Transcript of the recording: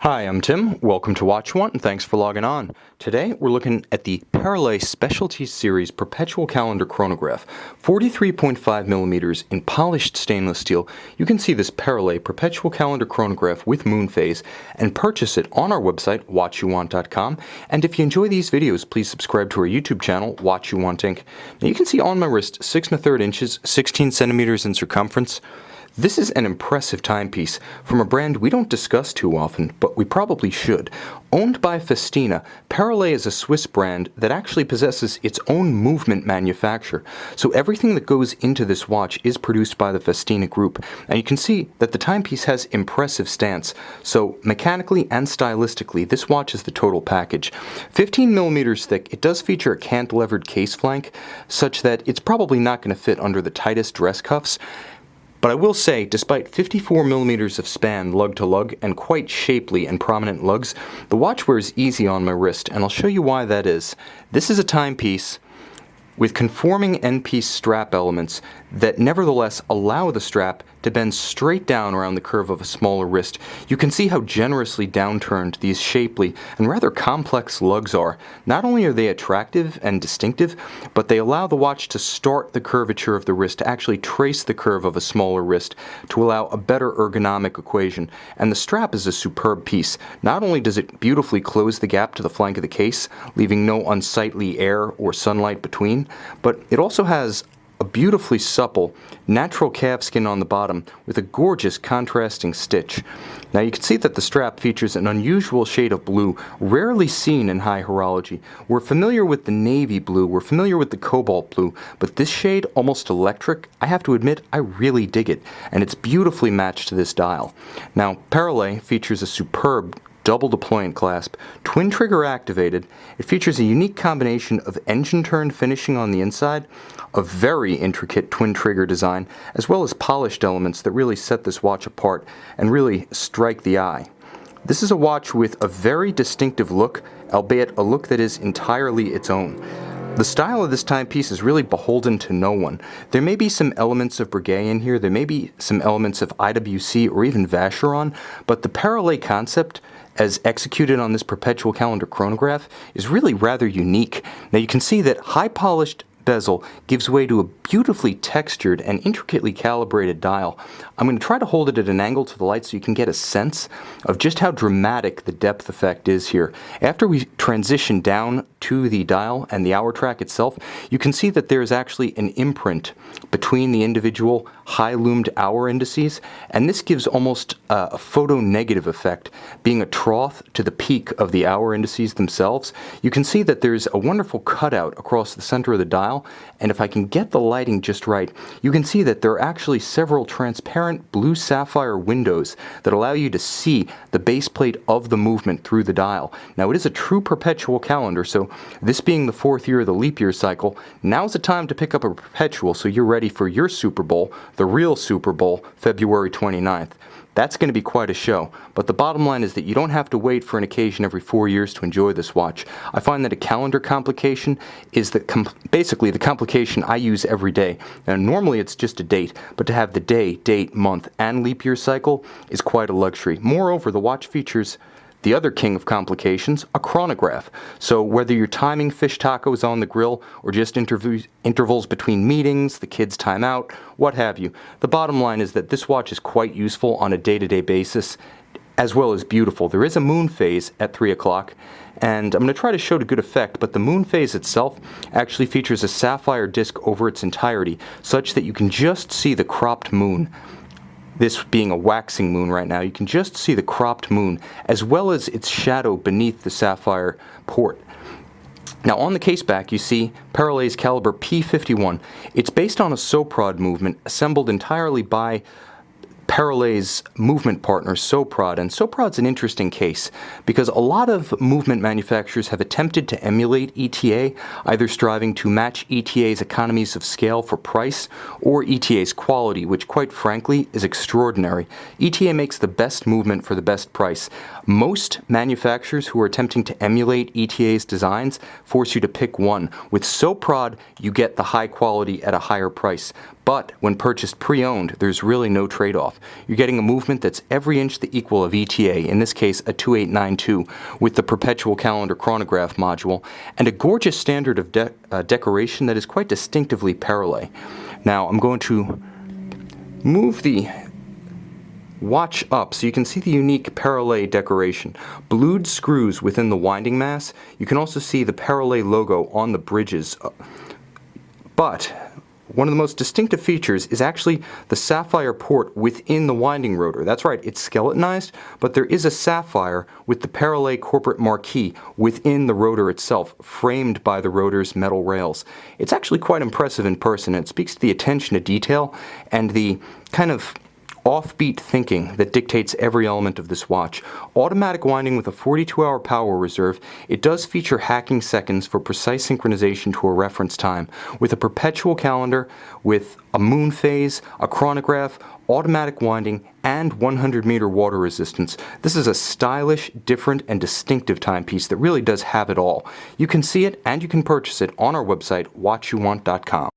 Hi, I'm Tim. Welcome to Watch One, and thanks for logging on. Today, we're looking at the Perrelet Specialties Series Perpetual Calendar Chronograph, 43.5 millimeters in polished stainless steel. You can see this Perrelet Perpetual Calendar Chronograph with moon phase and purchase it on our website, watchyouwant.com. And if you enjoy these videos, please subscribe to our YouTube channel, Watch You Want Inc. Now, you can see on my wrist 6 1/3 inches, 16 centimeters in circumference. This is an impressive timepiece from a brand we don't discuss too often, but we probably should. Owned by Festina, Perrelet is a Swiss brand that actually possesses its own movement manufacture. So everything that goes into this watch is produced by the Festina group. And you can see that the timepiece has impressive stance. So mechanically and stylistically, this watch is the total package. 15 millimeters thick, it does feature a cantilevered case flank, such that it's probably not going to fit under the tightest dress cuffs. But I will say, despite 54 millimeters of span lug to lug and quite shapely and prominent lugs, the watch wears easy on my wrist, and I'll show you why that is. This is a timepiece with conforming end-piece strap elements that nevertheless allow the strap to bend straight down around the curve of a smaller wrist. You can see how generously downturned these shapely and rather complex lugs are. Not only are they attractive and distinctive, but they allow the watch to start the curvature of the wrist, to actually trace the curve of a smaller wrist, to allow a better ergonomic equation. And the strap is a superb piece. Not only does it beautifully close the gap to the flank of the case, leaving no unsightly air or sunlight between, but it also has a beautifully supple, natural calf skin on the bottom with a gorgeous contrasting stitch. Now you can see that the strap features an unusual shade of blue, rarely seen in high horology. We're familiar with the navy blue, we're familiar with the cobalt blue, but this shade, almost electric, I have to admit, I really dig it, and it's beautifully matched to this dial. Now, Perrelet features a superb double deployant clasp, twin trigger activated. It features a unique combination of engine turned finishing on the inside, a very intricate twin trigger design, as well as polished elements that really set this watch apart and really strike the eye. This is a watch with a very distinctive look, albeit a look that is entirely its own. The style of this timepiece is really beholden to no one. There may be some elements of Breguet in here, there may be some elements of IWC or even Vacheron, but the Perrelet concept, as executed on this Perpetual Calendar Chronograph, is really rather unique. Now you can see that high polished bezel gives way to a beautifully textured and intricately calibrated dial. I'm going to try to hold it at an angle to the light so you can get a sense of just how dramatic the depth effect is here. After we transition down to the dial and the hour track itself, you can see that there is actually an imprint between the individual high-loomed hour indices, and this gives almost a photo-negative effect, being a trough to the peak of the hour indices themselves. You can see that there's a wonderful cutout across the center of the dial, and if I can get the lighting just right, you can see that there are actually several transparent blue sapphire windows that allow you to see the base plate of the movement through the dial. Now, it is a true perpetual calendar, so this being the 4th year of the leap year cycle, now's the time to pick up a perpetual so you're ready for your Super Bowl, the real Super Bowl, February 29th. That's going to be quite a show, but the bottom line is that you don't have to wait for an occasion every 4 years to enjoy this watch. I find that a calendar complication is basically the complication I use every day. Now, normally it's just a date, but to have the day, date, month, and leap year cycle is quite a luxury. Moreover, the watch features the other king of complications, a chronograph. So whether you're timing fish tacos on the grill or just intervals between meetings, the kids' time out, what have you, the bottom line is that this watch is quite useful on a day-to-day basis, as well as beautiful. There is a moon phase at 3 o'clock, and I'm going to try to show to good effect, but the moon phase itself actually features a sapphire disc over its entirety, such that you can just see the cropped moon. This being a waxing moon right now, you can just see the cropped moon, as well as its shadow beneath the sapphire port. Now on the case back, you see Perrelet's caliber P51. It's based on a Soprod movement assembled entirely by Perrelet's movement partner, Soprod, and Soprod's an interesting case because a lot of movement manufacturers have attempted to emulate ETA, either striving to match ETA's economies of scale for price or ETA's quality, which quite frankly is extraordinary. ETA makes the best movement for the best price. Most manufacturers who are attempting to emulate ETA's designs force you to pick one. With Soprod, you get the high quality at a higher price. But when purchased pre-owned, there's really no trade-off. You're getting a movement that's every inch the equal of ETA, in this case a 2892, with the Perpetual calendar chronograph module, and a gorgeous standard of decoration that is quite distinctively Perrelet. Now I'm going to move the watch up so you can see the unique Perrelet decoration. Blued screws within the winding mass. You can also see the Perrelet logo on the bridges. But one of the most distinctive features is actually the sapphire port within the winding rotor. That's right, it's skeletonized, but there is a sapphire with the Perrelet corporate marquee within the rotor itself, framed by the rotor's metal rails. It's actually quite impressive in person, and it speaks to the attention to detail and the kind of offbeat thinking that dictates every element of this watch. Automatic winding with a 42-hour power reserve, it does feature hacking seconds for precise synchronization to a reference time, with a perpetual calendar, with a moon phase, a chronograph, automatic winding, and 100-meter water resistance. This is a stylish, different, and distinctive timepiece that really does have it all. You can see it and you can purchase it on our website, watchyouwant.com.